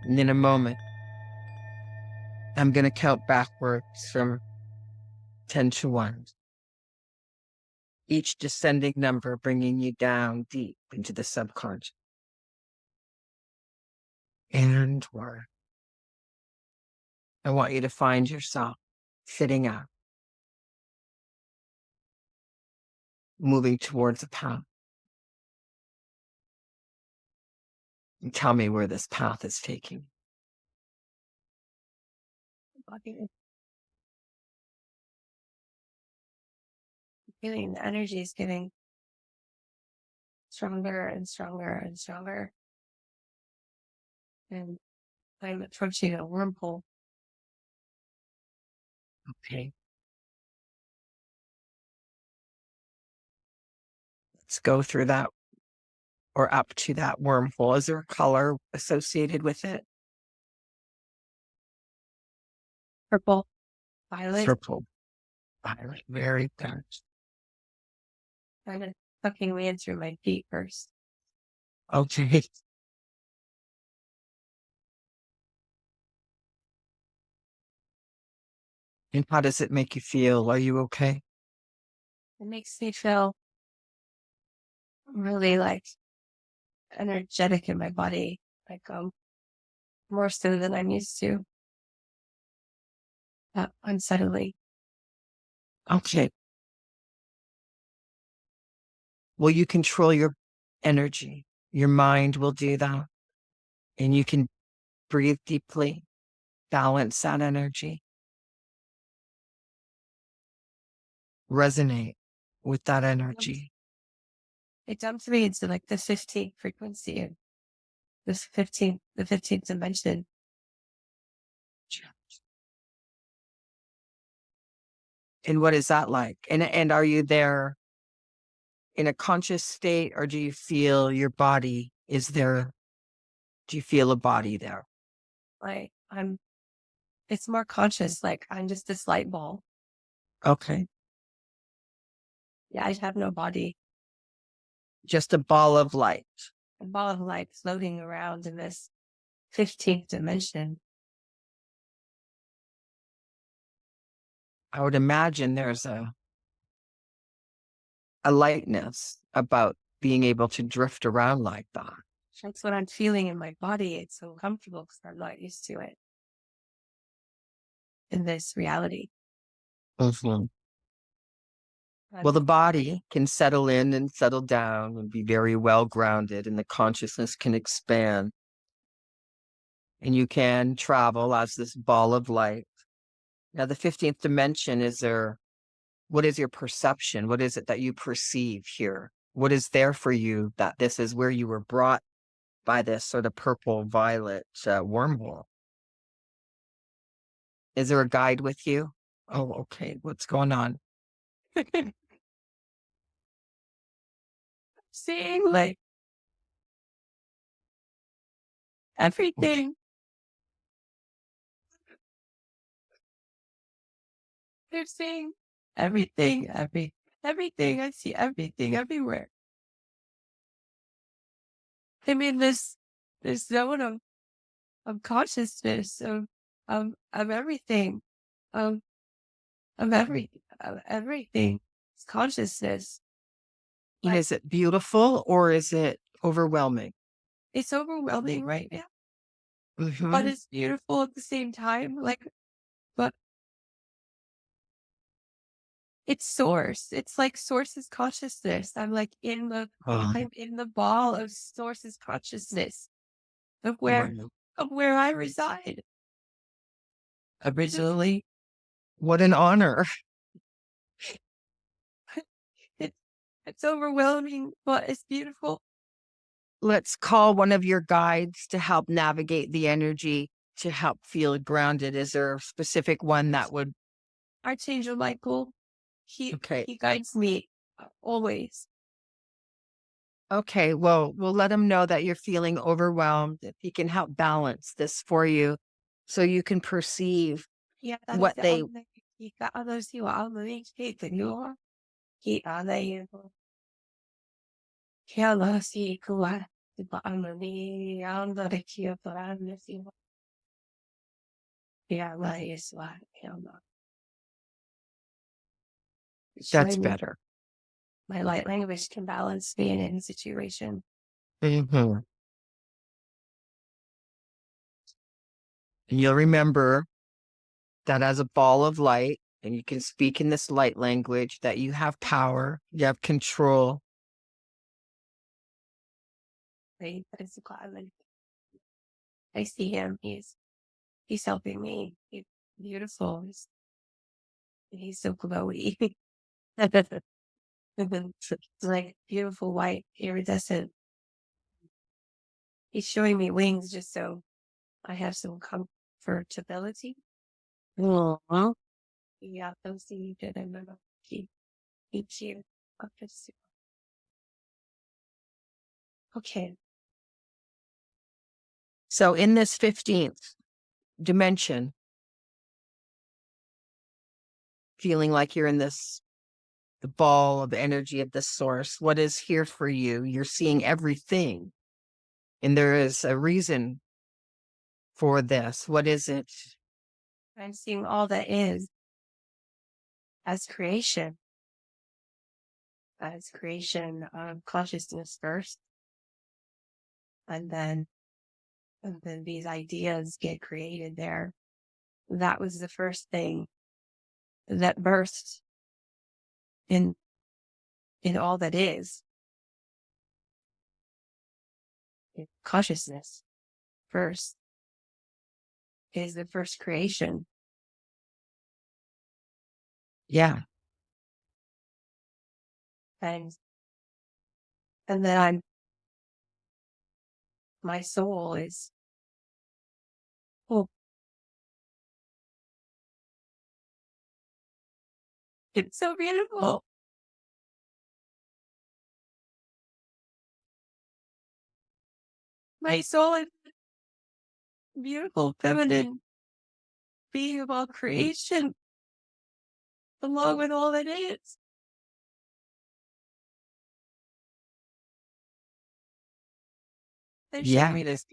And in a moment, I'm going to count backwards from 10 to 1. Each descending number bringing you down deep into the subconscious. And 1. I want you to find yourself sitting up, moving towards a path. And tell me where this path is taking you. Feeling the energy is getting stronger and stronger and stronger. And I'm approaching a wormhole. Okay. Let's go through that or up to that wormhole. Is there a color associated with it? Purple, violet. Purple, violet. Very good. I'm sucking me in through my feet first. Okay. And how does it make you feel? Are you okay? It makes me feel really energetic in my body, more so than I'm used to. Unsettling. Okay. Will you control your energy? Your mind will do that. And you can breathe deeply, balance that energy, resonate with that energy. It dumps me into the 15th frequency of the 15th dimension. And what is that like? And are you there in a conscious state, or do you feel your body is there? Do you feel a body there? It's more conscious, I'm just this light ball. Okay. Yeah, I have no body. Just a ball of light. A ball of light floating around in this 15th dimension. I would imagine there's a lightness about being able to drift around like that. That's what I'm feeling in my body. It's so comfortable because I'm not used to it in this reality. Mm-hmm. Well, the body can settle in and settle down and be very well grounded, and the consciousness can expand. And you can travel as this ball of light. Now, the 15th dimension, what is your perception? What is it that you perceive here? What is there for you that this is where you were brought by this sort of purple violet wormhole? Is there a guide with you? Oh, okay. What's going on? Seeing everything. They're seeing everything, everything. I see everything everywhere. I mean, this zone of consciousness of everything, of everything. It's consciousness. And is it beautiful or is it overwhelming? It's overwhelming right now, Mm-hmm. but it's beautiful at the same time. But it's source. It's like source's consciousness. I'm in the ball of source's consciousness of where I reside. Originally. What an honor. It's overwhelming, but it's beautiful. Let's call one of your guides to help navigate the energy, to help feel grounded. Is there a specific one that would? Archangel Michael. He Okay. guides me always. Okay, well, we'll let him know that you're feeling overwhelmed. If he can help balance this for you so you can perceive what they... Yeah, light is light. That's better. My light language can balance me in any situation. And you'll remember that as a ball of light, and you can speak in this light language, that you have power, you have control. Right? That is glad. I see him. He's helping me. He's beautiful. He's so glowy. It's like beautiful white iridescent. He's showing me wings just so I have some comfortability. Aw. Yeah, those things you did. I remember. Each year. Okay. So in this 15th dimension, feeling like you're in the ball of energy of the source, what is here for you? You're seeing everything. And there is a reason for this. What is it? I'm seeing all that is as creation of consciousness first. And then these ideas get created there. That was the first thing that burst in all that is. Consciousness first is the first creation. Yeah. And then my soul is, it's so beautiful. My soul is beautiful, feminine being of all creation, along with all that is. They're showing me this.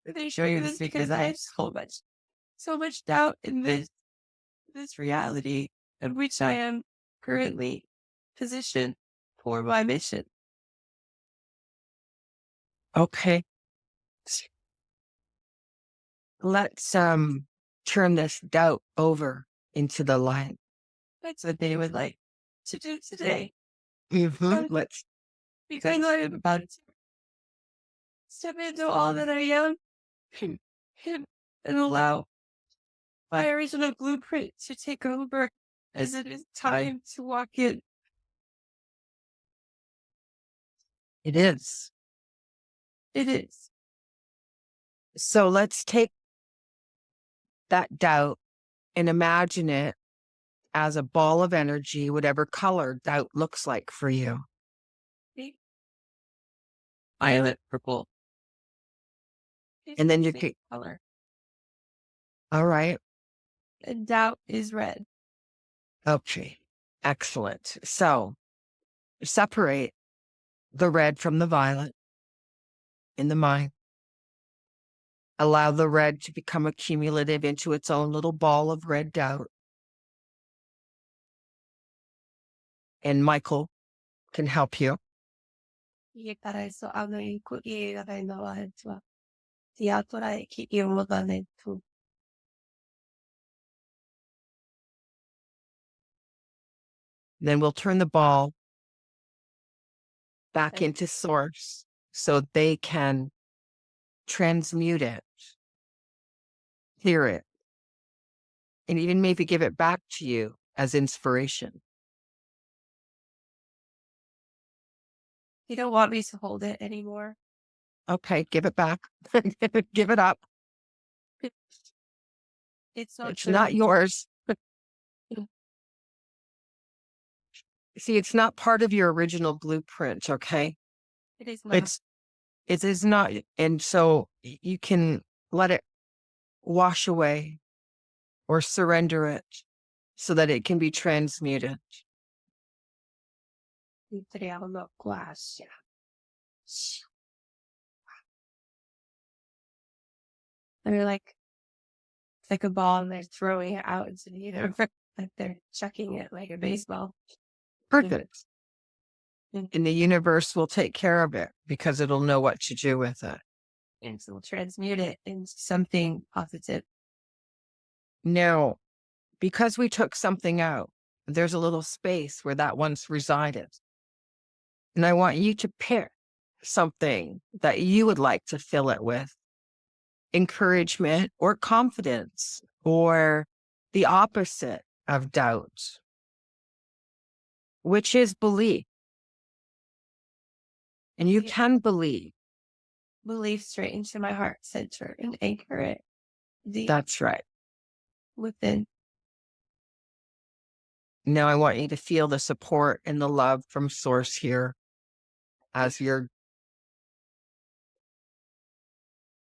They're showing me this because I have so much doubt in this reality in which I am currently positioned for my mission. Okay. Let's turn this doubt over into the light. That's what they would like to do today. Let's. Because I am about to step into all that I am and allow my original blueprint to take over as it is time to walk in. It is. It is. So let's take that doubt and imagine it as a ball of energy, whatever color doubt looks like for you. Violet, purple. And then you can. Color. All right. And doubt is red. Okay. Excellent. So separate the red from the violet in the mind. Allow the red to become accumulative into its own little ball of red doubt. And Michael can help you. Then we'll turn the ball back into source so they can transmute it, clear it, and even maybe give it back to you as inspiration. You don't want me to hold it anymore. Okay, give it back. Give it up. It's not yours. See, it's not part of your original blueprint, okay? It is not. It is not. And so you can let it wash away or surrender it so that it can be transmuted. They're like It's like a ball and they're throwing it out into the universe. Like they're chucking it like a baseball. Perfect. Mm. And the universe will take care of it because it'll know what to do with it. And so we'll transmute it into something positive. Now, because we took something out, there's a little space where that once resided. And I want you to pick something that you would like to fill it with encouragement or confidence or the opposite of doubt, which is belief. And you can believe. Believe straight into my heart center and anchor it deep That's right. within. Now I want you to feel the support and the love from Source here as you're,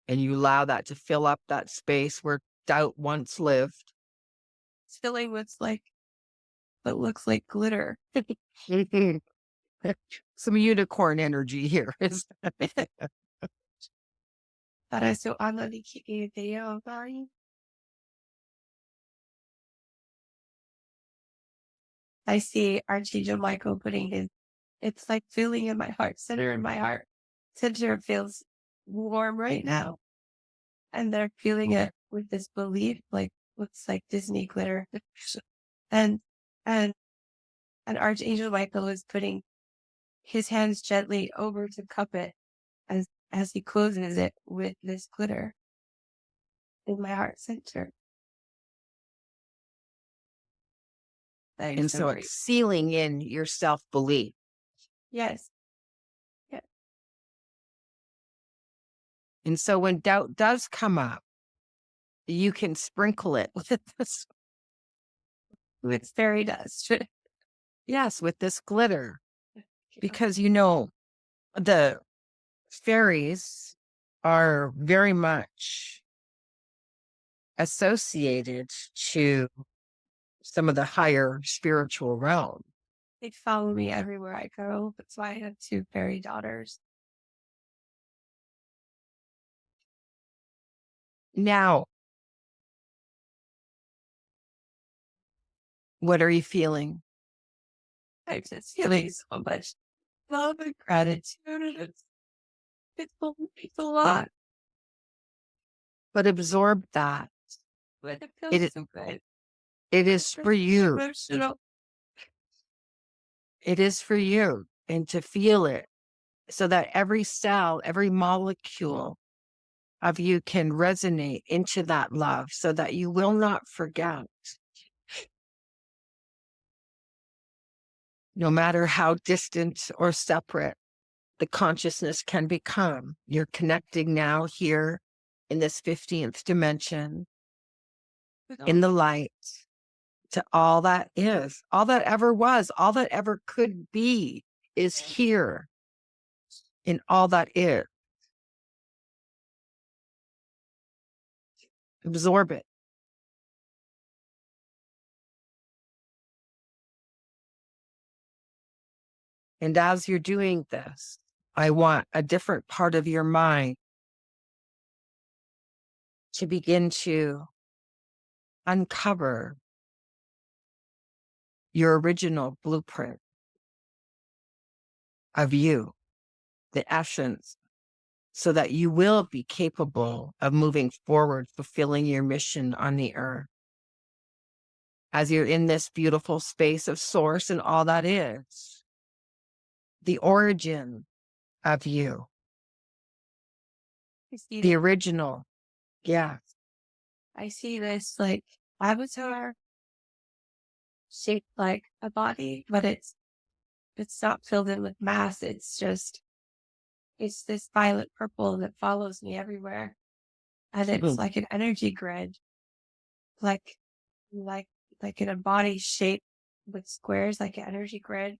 and you allow that to fill up that space where doubt once lived. It's filling with like what looks like glitter. Some unicorn energy here. Para so ano di video bari. I see Archangel Michael putting his, it's like feeling in my heart center, and my heart center feels warm right now. And they're feeling it with this belief, like looks like Disney glitter. and and and Archangel Michael is putting his hands gently over to cup it as he closes it with this glitter in my heart center. And so it's sealing in your self-belief. Yes. Yeah. And so when doubt does come up, you can sprinkle it with this. With fairy dust. Yes, with this glitter. Because, you know, the fairies are very much associated to some of the higher spiritual realm. They follow me everywhere I go. That's why I have 2 fairy daughters. Now, what are you feeling? I'm just feeling so much love and gratitude. And it's a lot. But absorb that. But it feels so good. It is for you. Emotional. It is for you. And to feel it so that every cell, every molecule of you can resonate into that love so that you will not forget. No matter how distant or separate the consciousness can become, you're connecting now here in this 15th dimension, in the light, to all that is, all that ever was, all that ever could be is here in all that is. Absorb it. And as you're doing this, I want a different part of your mind to begin to uncover your original blueprint of you, the essence, so that you will be capable of moving forward, fulfilling your mission on the earth. As you're in this beautiful space of Source and all that is, the origin of you, the original. Yeah. I see this like avatar shaped like a body, but it's not filled in with mass. It's this violet purple that follows me everywhere. And it's like an energy grid, like in a body shaped with squares, like an energy grid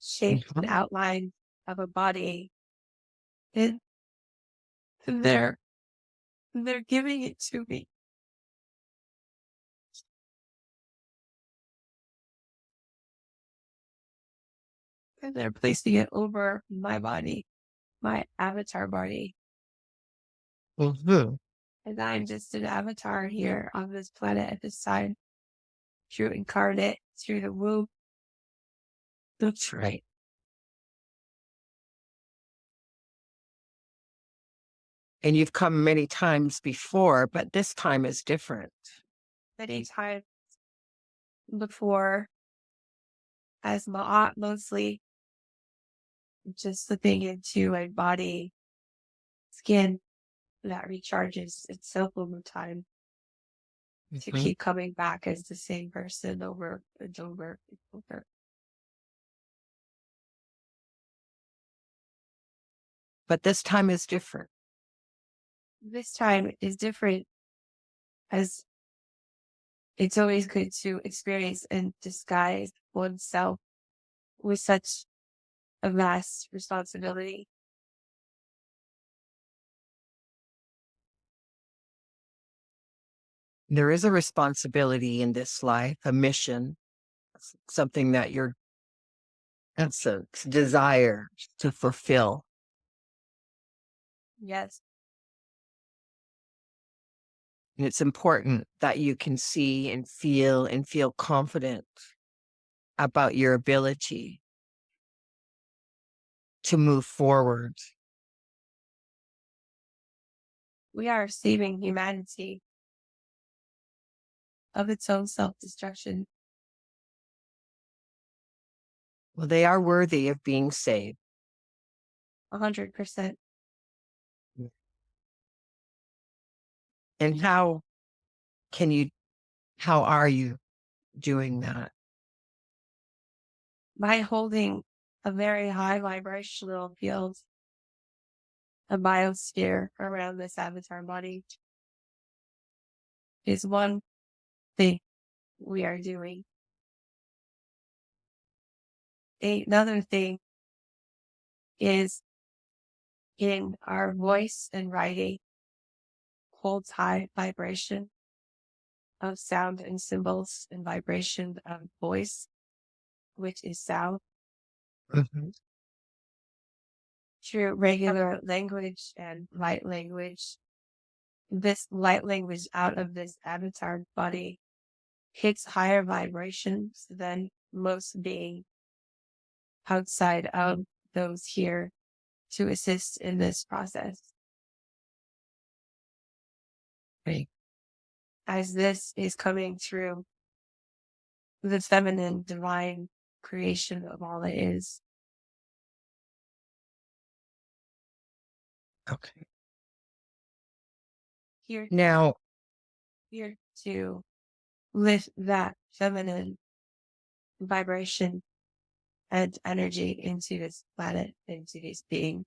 shaped an outline of a body. And they're giving it to me. And they're placing it over my body, my avatar body. Mm-hmm. And I'm just an avatar here on this planet at this time, through incarnate, through the womb. That's right. And you've come many times before, but this time is different. Many times before, as mostly just slipping into a body skin that recharges itself over time to Mhm. keep coming back as the same person over and over and over. But this time is different. This time is different, as it's always good to experience and disguise oneself with such a vast responsibility. There is a responsibility in this life, a mission, something that that's a desire to fulfill. Yes, And it's important that you can see and feel confident about your ability to move forward. we are saving humanity of its own self-destruction. Well, they are worthy of being saved. 100%. And how are you doing that? By holding a very high vibrational field, a biosphere around this avatar body, is one thing we are doing. Another thing is, in our voice and writing, holds high vibration of sound and symbols and vibration of voice, which is sound, Mhm. through regular language and light language. This light language out of this avatar body hits higher vibrations than most being outside of those here to assist in this process. Right. As this is coming through the feminine divine creation of all it is. Okay. Here, Now, here to lift that feminine vibration and energy into this planet, into this being.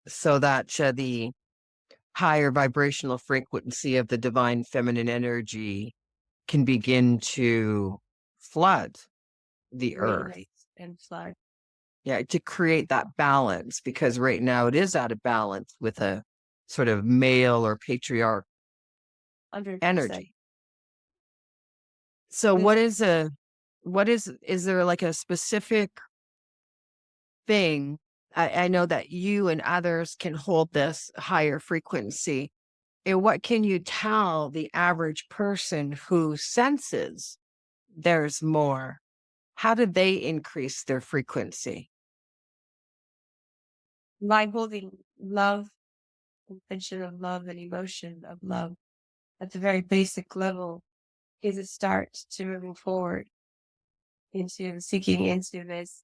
so that the higher vibrational frequency of the divine feminine energy can begin to flood the earth. Radiate and flood. Yeah, to create that balance, because right now it is out of balance with a sort of male or patriarch 100%. energy. So is there like a specific thing? I know that you and others can hold this higher frequency. And what can you tell the average person who senses there's more? How do they increase their frequency? By holding love, intention of love, and emotion of love at the very basic level is a start to moving forward into seeking into this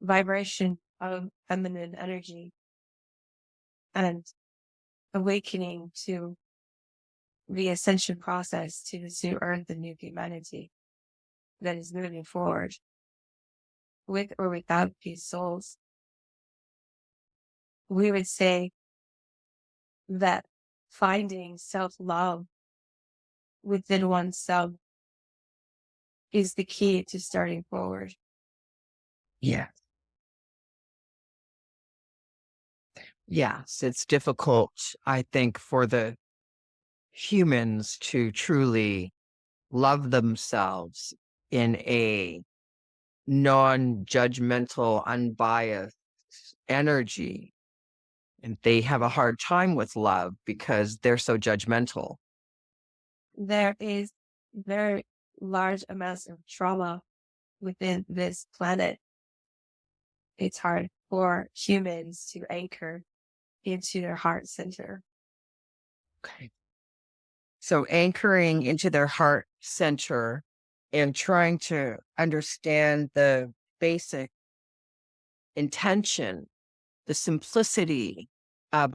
vibration of feminine energy and awakening to the ascension process to this new earth and new humanity that is moving forward with or without these souls. We would say that finding self-love within oneself is the key to starting forward. Yeah. Yes, it's difficult, I think, for the humans to truly love themselves in a non-judgmental, unbiased energy. And they have a hard time with love because they're so judgmental. There is very large amounts of trauma within this planet. It's hard for humans to anchor into their heart center. Okay. So anchoring into their heart center and trying to understand the basic intention, the simplicity of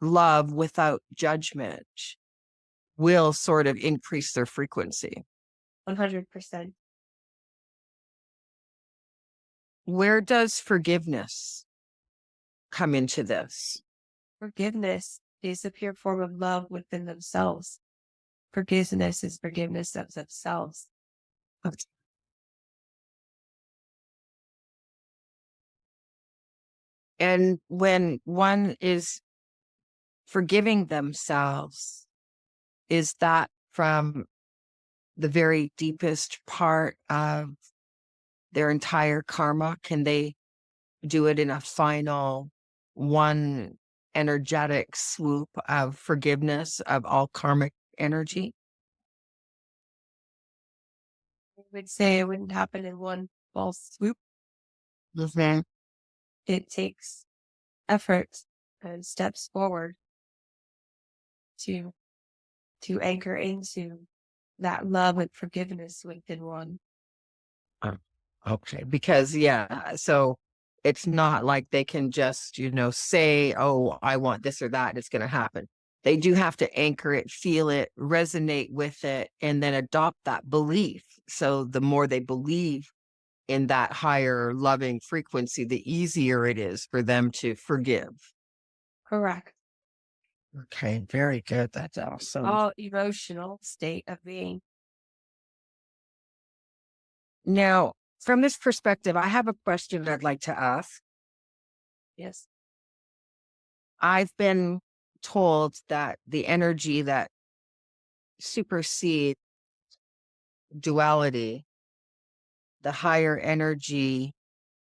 love without judgment will sort of increase their frequency. 100%. Where does forgiveness come into this? Forgiveness is a pure form of love within themselves. Forgiveness is forgiveness of themselves. And when one is forgiving themselves, is that from the very deepest part of their entire karma? Can they do it in a final one energetic swoop of forgiveness of all karmic energy? I would say it wouldn't happen in one false swoop. Mhm. It takes effort and steps forward to anchor into that love and forgiveness within one. Oh, okay. Because, yeah, so it's not like they can just, say, oh, I want this or that, it's going to happen. They do have to anchor it, feel it, resonate with it, and then adopt that belief. So the more they believe in that higher loving frequency, the easier it is for them to forgive. Correct. Okay, very good. That's awesome. All emotional state of being. Now, from this perspective, I have a question I'd like to ask. Yes. I've been told that the energy that supersedes duality, the higher energy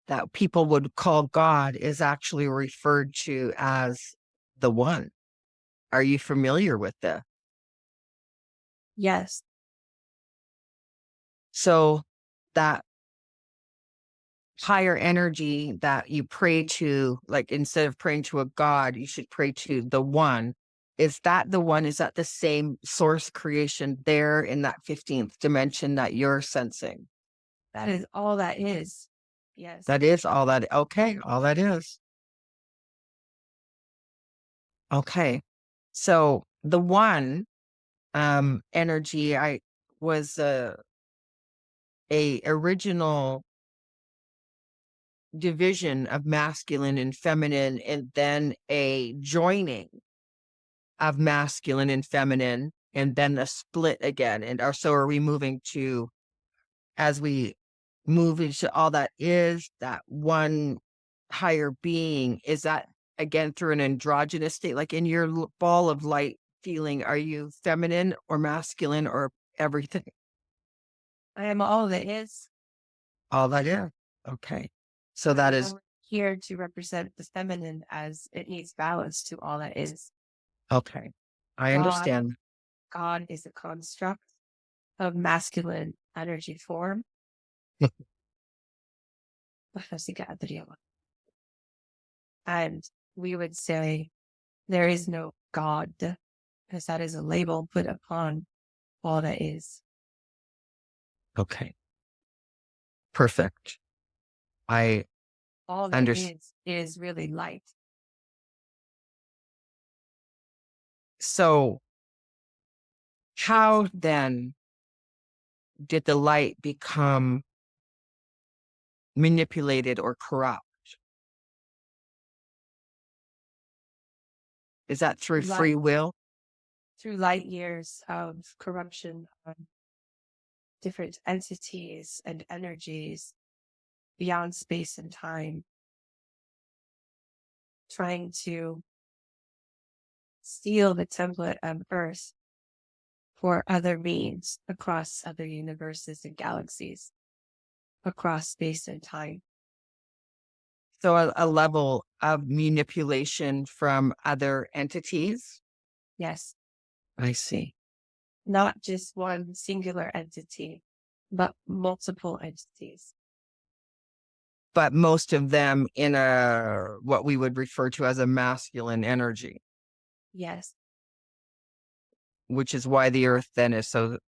that people would call God, is actually referred to as the One. Are you familiar with this? Yes. So that higher energy that you pray to, like instead of praying to a God, you should pray to the One. Is that the One? Is that the same source creation there in that 15th dimension that you're sensing? That is all that is. Yes. That is all that. Okay, all that is. Okay. So the One energy, I was a original division of masculine and feminine, and then a joining of masculine and feminine, and then a split again. And so are we moving to, as we move into all that is that one higher being, is that again through an androgynous state? Like in your ball of light feeling, are you feminine or masculine or everything? I am all that is. All that is. Okay. So that is I'm here to represent the feminine as it needs balance to all that is. okay. I God, understand. God is a construct of masculine energy form. And we would say there is no God, because that is a label put upon all that is. Okay. Perfect. I All that understand. is really light. So how then did the light become manipulated or corrupt? Is that through free Light will? through light years of corruption of different entities and energies beyond space and time, trying to steal the template of Earth for other beings across other universes and galaxies, across space and time. So a level of manipulation from other entities? Yes. I see. Not just one singular entity, but multiple entities. But most of them in a what we would refer to as a masculine energy, Yes. which is why the earth then is so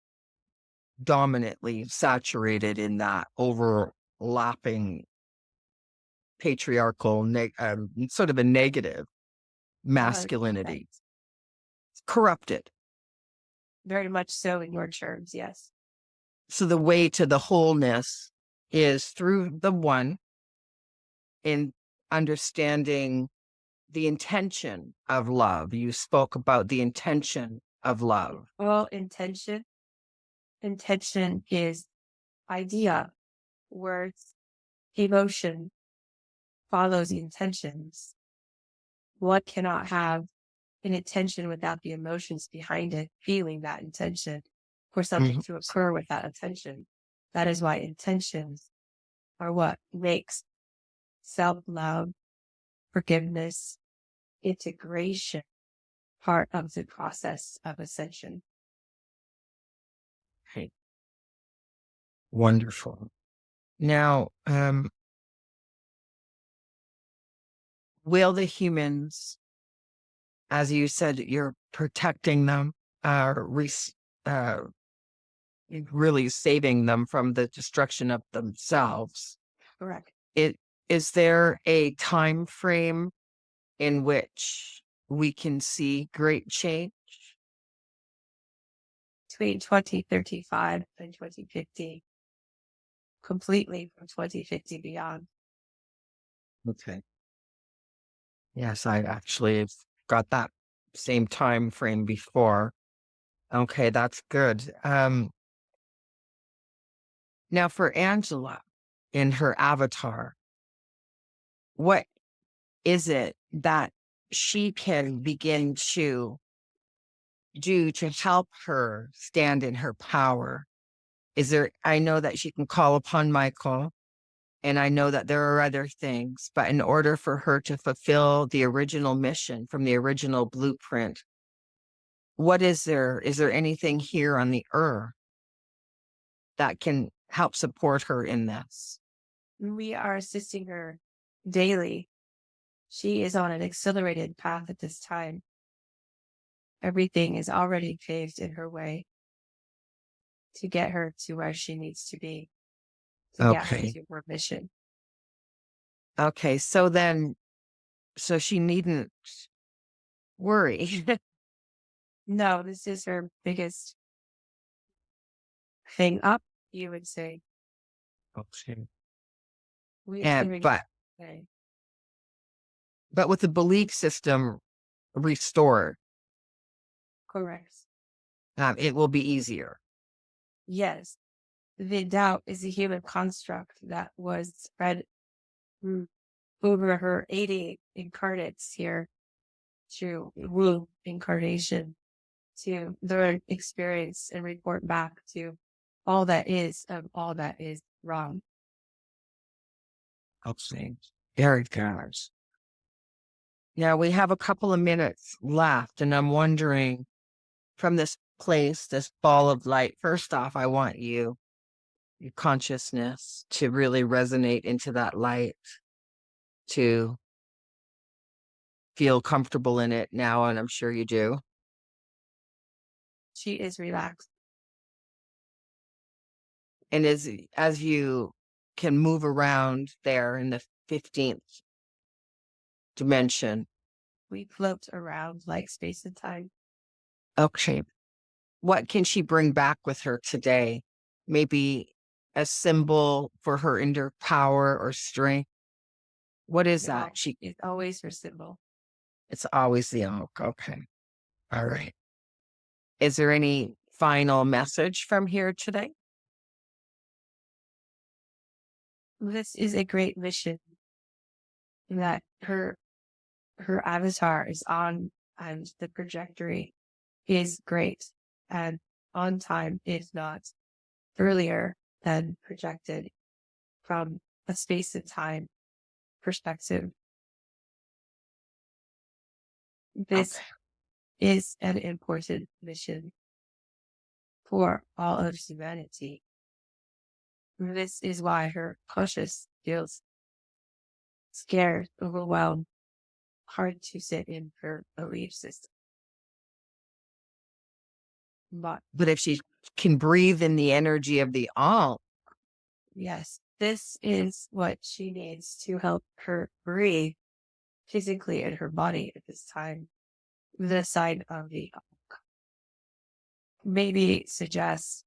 dominantly saturated in that overlapping patriarchal, sort of a negative 100%. masculinity. It's corrupted. Very much so in your terms, yes. So the way to the wholeness is through the one in understanding the intention of love. You spoke about the intention of love. Well, intention is idea, words, emotion follows the intentions. One cannot have an intention without the emotions behind it, feeling that intention for something Mhm. to occur with that intention. That is why intentions are what makes self-love, forgiveness, integration part of the process of ascension. Okay. Wonderful. Now, will the humans, as you said, you're protecting them, uh, really saving them from the destruction of themselves? Correct. It is there a time frame in which we can see great change? Between 2035 and 2050, completely from 2050 beyond. Okay. Yes, I actually have got that same time frame before. Okay, that's good. Now for Angela in her avatar, what is it that she can begin to do to help her stand in her power? I know that she can call upon Michael, and I know that there are other things, but in order for her to fulfill the original mission from the original blueprint, what is there? Is there anything here on the earth that can help support her in this? We are assisting her daily. She is on an accelerated path at this time. Everything is already paved in her way to get her to where she needs to be, to get her Okay. to her mission. Okay. So she needn't worry. No, this is her biggest thing up, you would say. Okay. We And giving say, but with the belief system restored, correct. it will be easier. Yes, the doubt is a human construct that was spread over her 80 incarnates here to womb incarnation to their experience and report back to all that is of all that is wrong. Okay. Very good. Now we have a couple of minutes left, and I'm wondering from this place, this ball of light, first off, I want your consciousness to really resonate into that light, to feel comfortable in it now, and I'm sure you do. She is relaxed. And as you can move around there in the 15th dimension, We float around like space and time. okay, what can she bring back with her today? Maybe a symbol for her inner power or strength. What is The elk that? is always her symbol. It's always the oak. Okay. All right. Is there any final message from here today? This is a great mission that her avatar is on, and the trajectory is great and on time, if not earlier than projected from a space and time perspective. This Okay. is an important mission for all of humanity. This is why her conscious feels scared, overwhelmed, hard to sit in her belief system. But But if she can breathe in the energy of the all, yes, this is what she needs to help her breathe physically in her body at this time. The sign of the maybe suggests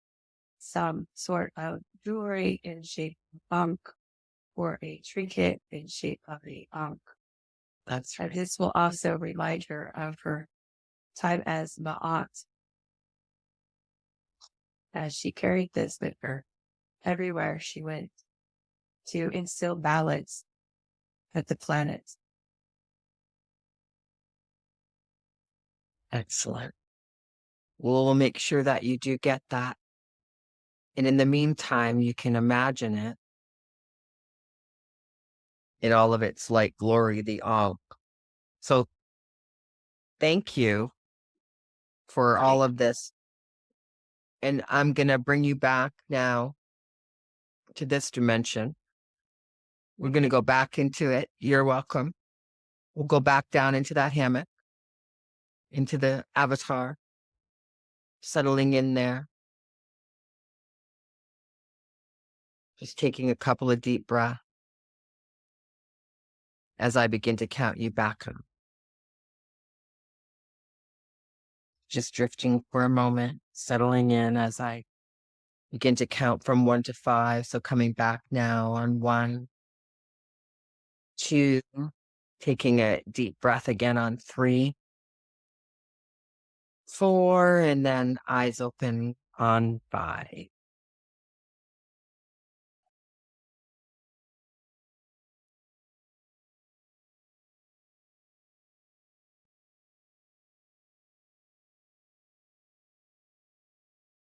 some sort of jewelry in shape of ankh or a trinket in shape of the ankh. that's And right. this will also remind her of her time as Ma'at, as she carried this with her everywhere she went to instill balance at the planet. Excellent. We'll make sure that you do get that. And in the meantime, you can imagine it in all of its light glory, the all. So thank you for all of this. And I'm going to bring you back now to this dimension. We're going to go back into it. You're welcome. We'll go back down into that hammock, into the avatar, settling in there. Just taking a couple of deep breaths as I begin to count you back up. Just drifting for a moment, settling in as I begin to count from 1 to 5. So coming back now on 1, 2, taking a deep breath again on 3, 4, and then eyes open on 5.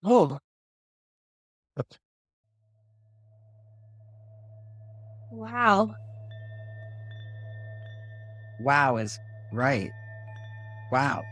Oh, Wow. wow is right. Wow.